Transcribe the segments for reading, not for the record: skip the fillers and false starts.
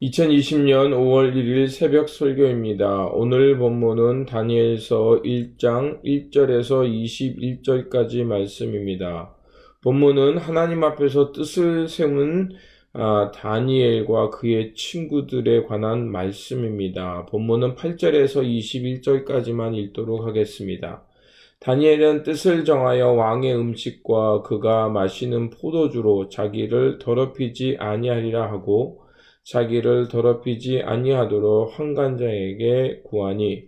2020년 5월 1일 새벽 설교입니다. 오늘 본문은 다니엘서 1장 1절에서 21절까지 말씀입니다. 본문은 하나님 앞에서 뜻을 세운 다니엘과 그의 친구들에 관한 말씀입니다. 본문은 8절에서 21절까지만 읽도록 하겠습니다. 다니엘은 뜻을 정하여 왕의 음식과 그가 마시는 포도주로 자기를 더럽히지 아니하리라 하고 자기를 더럽히지 아니하도록 환관장에게 구하니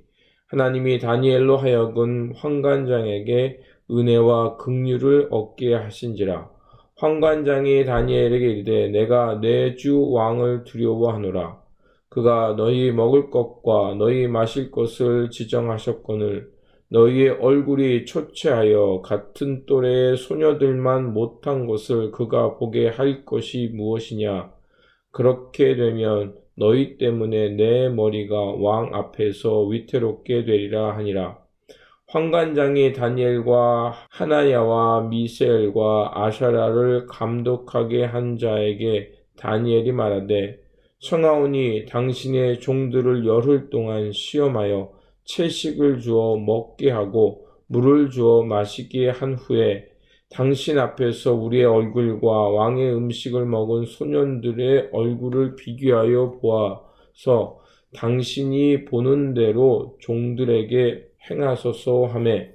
하나님이 다니엘로 하여금 환관장에게 은혜와 긍휼을 얻게 하신지라. 환관장이 다니엘에게 이르되 내가 내 주 왕을 두려워하노라. 그가 너희 먹을 것과 너희 마실 것을 지정하셨거늘 너희의 얼굴이 초췌하여 같은 또래의 소녀들만 못한 것을 그가 보게 할 것이 무엇이냐. 그렇게 되면 너희 때문에 내 머리가 왕 앞에서 위태롭게 되리라 하니라. 환관장이 다니엘과 하나야와 미세엘과 아샤라를 감독하게 한 자에게 다니엘이 말하되 청하오니 당신의 종들을 열흘 동안 시험하여 채식을 주어 먹게 하고 물을 주어 마시게 한 후에 당신 앞에서 우리의 얼굴과 왕의 음식을 먹은 소년들의 얼굴을 비교하여 보아서 당신이 보는 대로 종들에게 행하소서 하매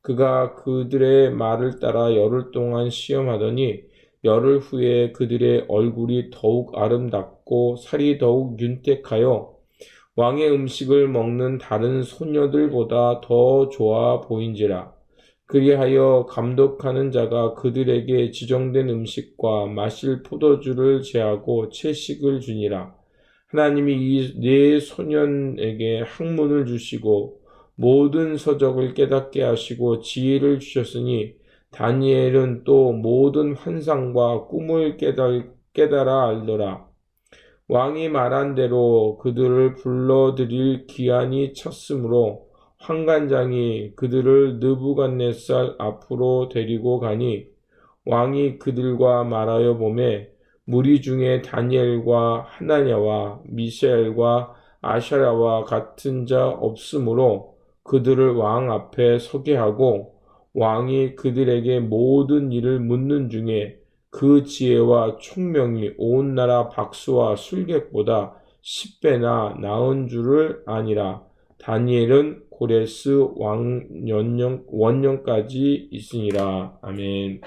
그가 그들의 말을 따라 열흘 동안 시험하더니 열흘 후에 그들의 얼굴이 더욱 아름답고 살이 더욱 윤택하여 왕의 음식을 먹는 다른 소녀들보다 더 좋아 보인지라. 그리하여 감독하는 자가 그들에게 지정된 음식과 마실 포도주를 제하고 채식을 주니라. 하나님이 이 네 소년에게 학문을 주시고 모든 서적을 깨닫게 하시고 지혜를 주셨으니 다니엘은 또 모든 환상과 꿈을 깨달아 알더라. 왕이 말한 대로 그들을 불러들일 기한이 찼으므로 환관장이 그들을 느부갓네살 앞으로 데리고 가니 왕이 그들과 말하여 보매 무리 중에 다니엘과 하나냐와 미샤엘과 아샤라와 같은 자 없으므로 그들을 왕 앞에 서게 하고 왕이 그들에게 모든 일을 묻는 중에 그 지혜와 총명이 온 나라 박수와 술객보다 10배나 나은 줄을 아니라. 다니엘은 고레스 원년까지 있으니라. 아멘.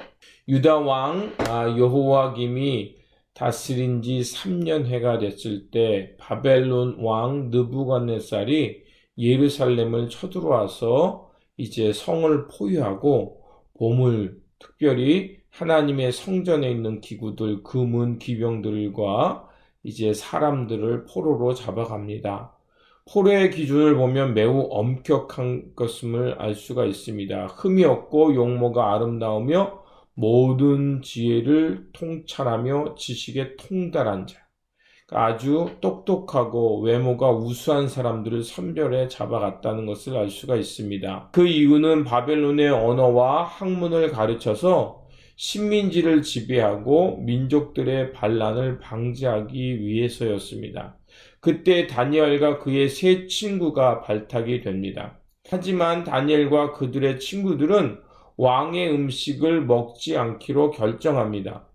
유다 왕 여호와김이 다스린 지 3년 해가 됐을 때 바벨론 왕 느부갓네살이 예루살렘을 쳐들어와서 이제 성을 포위하고 보물, 특별히 하나님의 성전에 있는 기구들, 금은 기병들과 이제 사람들을 포로로 잡아갑니다. 포로의 기준을 보면 매우 엄격한 것임을 알 수가 있습니다. 흠이 없고 용모가 아름다우며 모든 지혜를 통찰하며 지식에 통달한 자. 아주 똑똑하고 외모가 우수한 사람들을 선별해 잡아갔다는 것을 알 수가 있습니다. 그 이유는 바벨론의 언어와 학문을 가르쳐서 식민지를 지배하고 민족들의 반란을 방지하기 위해서였습니다. 그때 다니엘과 그의 세 친구가 발탁이 됩니다. 하지만 다니엘과 그들의 친구들은 왕의 음식을 먹지 않기로 결정합니다.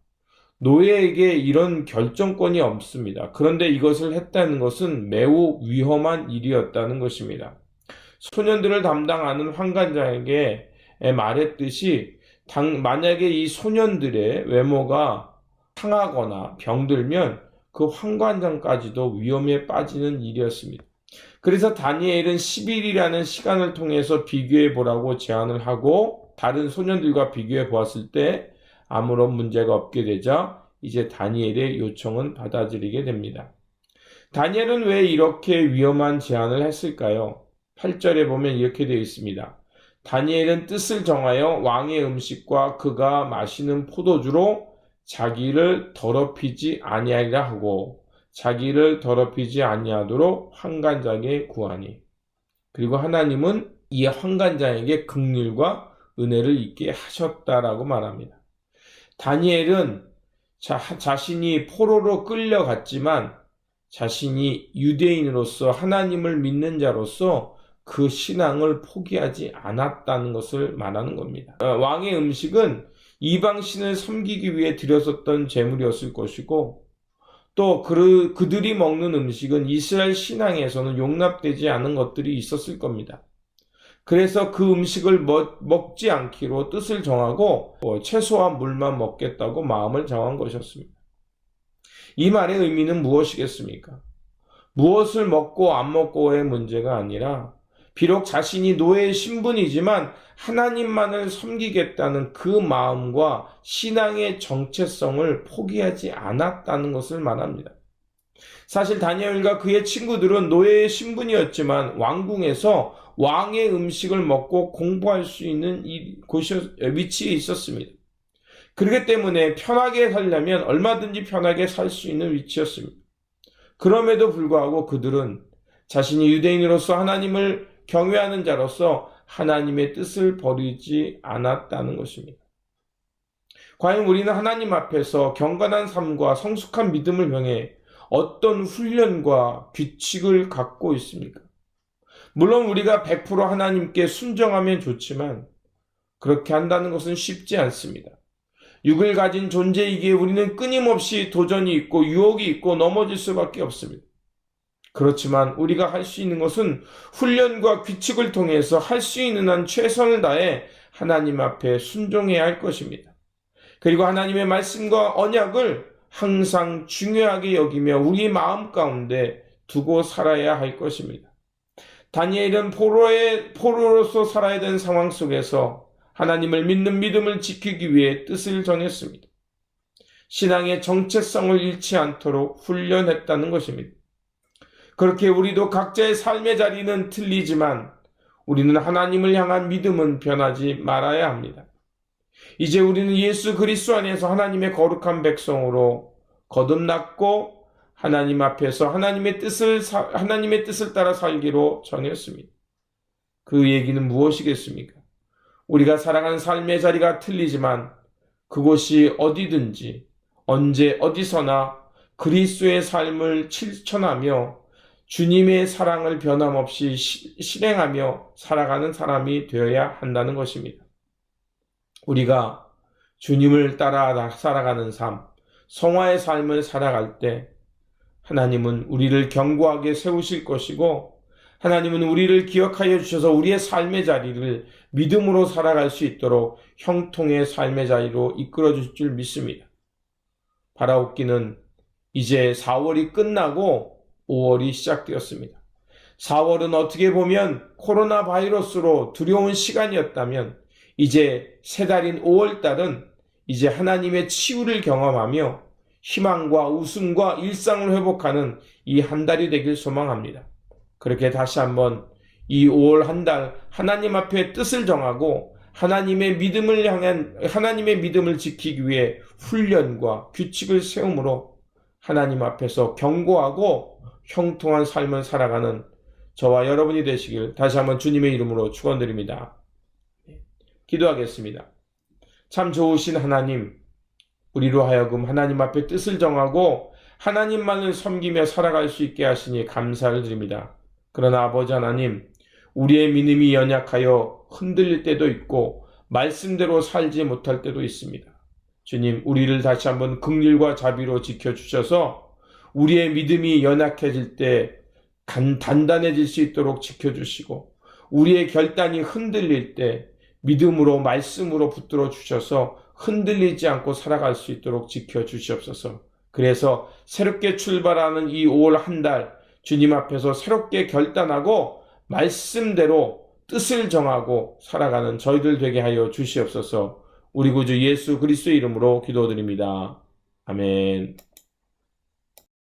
노예에게 이런 결정권이 없습니다. 그런데 이것을 했다는 것은 매우 위험한 일이었다는 것입니다. 소년들을 담당하는 환관장에게 말했듯이 만약에 이 소년들의 외모가 상하거나 병들면 그 환관장까지도 위험에 빠지는 일이었습니다. 그래서 다니엘은 10일이라는 시간을 통해서 비교해 보라고 제안을 하고 다른 소년들과 비교해 보았을 때 아무런 문제가 없게 되자 이제 다니엘의 요청은 받아들이게 됩니다. 다니엘은 왜 이렇게 위험한 제안을 했을까요? 8절에 보면 이렇게 되어 있습니다. 다니엘은 뜻을 정하여 왕의 음식과 그가 마시는 포도주로 자기를 더럽히지 아니하리라 하고 자기를 더럽히지 아니하도록 환관장에 구하니. 그리고 하나님은 이 환관장에게 긍휼과 은혜를 있게 하셨다라고 말합니다. 다니엘은 자신이 포로로 끌려갔지만 자신이 유대인으로서 하나님을 믿는 자로서 그 신앙을 포기하지 않았다는 것을 말하는 겁니다. 왕의 음식은 이방신을 섬기기 위해 드렸었던 제물이었을 것이고, 또 그들이 먹는 음식은 이스라엘 신앙에서는 용납되지 않은 것들이 있었을 겁니다. 그래서 그 음식을 먹지 않기로 뜻을 정하고 채소와 물만 먹겠다고 마음을 정한 것이었습니다. 이 말의 의미는 무엇이겠습니까? 무엇을 먹고 안 먹고의 문제가 아니라 비록 자신이 노예의 신분이지만 하나님만을 섬기겠다는 그 마음과 신앙의 정체성을 포기하지 않았다는 것을 말합니다. 사실 다니엘과 그의 친구들은 노예의 신분이었지만 왕궁에서 왕의 음식을 먹고 공부할 수 있는 위치에 있었습니다. 그렇기 때문에 편하게 살려면 얼마든지 편하게 살 수 있는 위치였습니다. 그럼에도 불구하고 그들은 자신이 유대인으로서 하나님을 경외하는 자로서 하나님의 뜻을 버리지 않았다는 것입니다. 과연 우리는 하나님 앞에서 경건한 삶과 성숙한 믿음을 병해 어떤 훈련과 규칙을 갖고 있습니까? 물론 우리가 100% 하나님께 순종하면 좋지만 그렇게 한다는 것은 쉽지 않습니다. 육을 가진 존재이기에 우리는 끊임없이 도전이 있고 유혹이 있고 넘어질 수밖에 없습니다. 그렇지만 우리가 할 수 있는 것은 훈련과 규칙을 통해서 할 수 있는 한 최선을 다해 하나님 앞에 순종해야 할 것입니다. 그리고 하나님의 말씀과 언약을 항상 중요하게 여기며 우리 마음 가운데 두고 살아야 할 것입니다. 다니엘은 포로로서 살아야 되는 상황 속에서 하나님을 믿는 믿음을 지키기 위해 뜻을 정했습니다. 신앙의 정체성을 잃지 않도록 훈련했다는 것입니다. 그렇게 우리도 각자의 삶의 자리는 틀리지만 우리는 하나님을 향한 믿음은 변하지 말아야 합니다. 이제 우리는 예수 그리스도 안에서 하나님의 거룩한 백성으로 거듭났고 하나님 앞에서 하나님의 뜻을 따라 살기로 정했습니다. 그 얘기는 무엇이겠습니까? 우리가 살아가는 삶의 자리가 틀리지만 그곳이 어디든지 언제 어디서나 그리스도의 삶을 실천하며 주님의 사랑을 변함없이 실행하며 살아가는 사람이 되어야 한다는 것입니다. 우리가 주님을 따라 살아가는 삶, 성화의 삶을 살아갈 때 하나님은 우리를 견고하게 세우실 것이고 하나님은 우리를 기억하여 주셔서 우리의 삶의 자리를 믿음으로 살아갈 수 있도록 형통의 삶의 자리로 이끌어 주실 줄 믿습니다. 바라옵기는 이제 4월이 끝나고 5월이 시작되었습니다. 4월은 어떻게 보면 코로나 바이러스로 두려운 시간이었다면 이제 세 달인 5월달은 이제 하나님의 치유를 경험하며 희망과 웃음과 일상을 회복하는 이 한 달이 되길 소망합니다. 그렇게 다시 한번 이 5월 한 달 하나님 앞에 뜻을 정하고 하나님의 믿음을 지키기 위해 훈련과 규칙을 세움으로 하나님 앞에서 견고하고 형통한 삶을 살아가는 저와 여러분이 되시길 다시 한번 주님의 이름으로 축원드립니다. 기도하겠습니다. 참 좋으신 하나님, 우리로 하여금 하나님 앞에 뜻을 정하고 하나님만을 섬기며 살아갈 수 있게 하시니 감사를 드립니다. 그러나 아버지 하나님, 우리의 믿음이 연약하여 흔들릴 때도 있고 말씀대로 살지 못할 때도 있습니다. 주님, 우리를 다시 한번 긍휼과 자비로 지켜주셔서 우리의 믿음이 연약해질 때 단단해질 수 있도록 지켜주시고 우리의 결단이 흔들릴 때 믿음으로 말씀으로 붙들어 주셔서 흔들리지 않고 살아갈 수 있도록 지켜주시옵소서. 그래서 새롭게 출발하는 이 5월 한 달 주님 앞에서 새롭게 결단하고 말씀대로 뜻을 정하고 살아가는 저희들 되게 하여 주시옵소서. 우리 구주 예수 그리스도의 이름으로 기도드립니다. 아멘.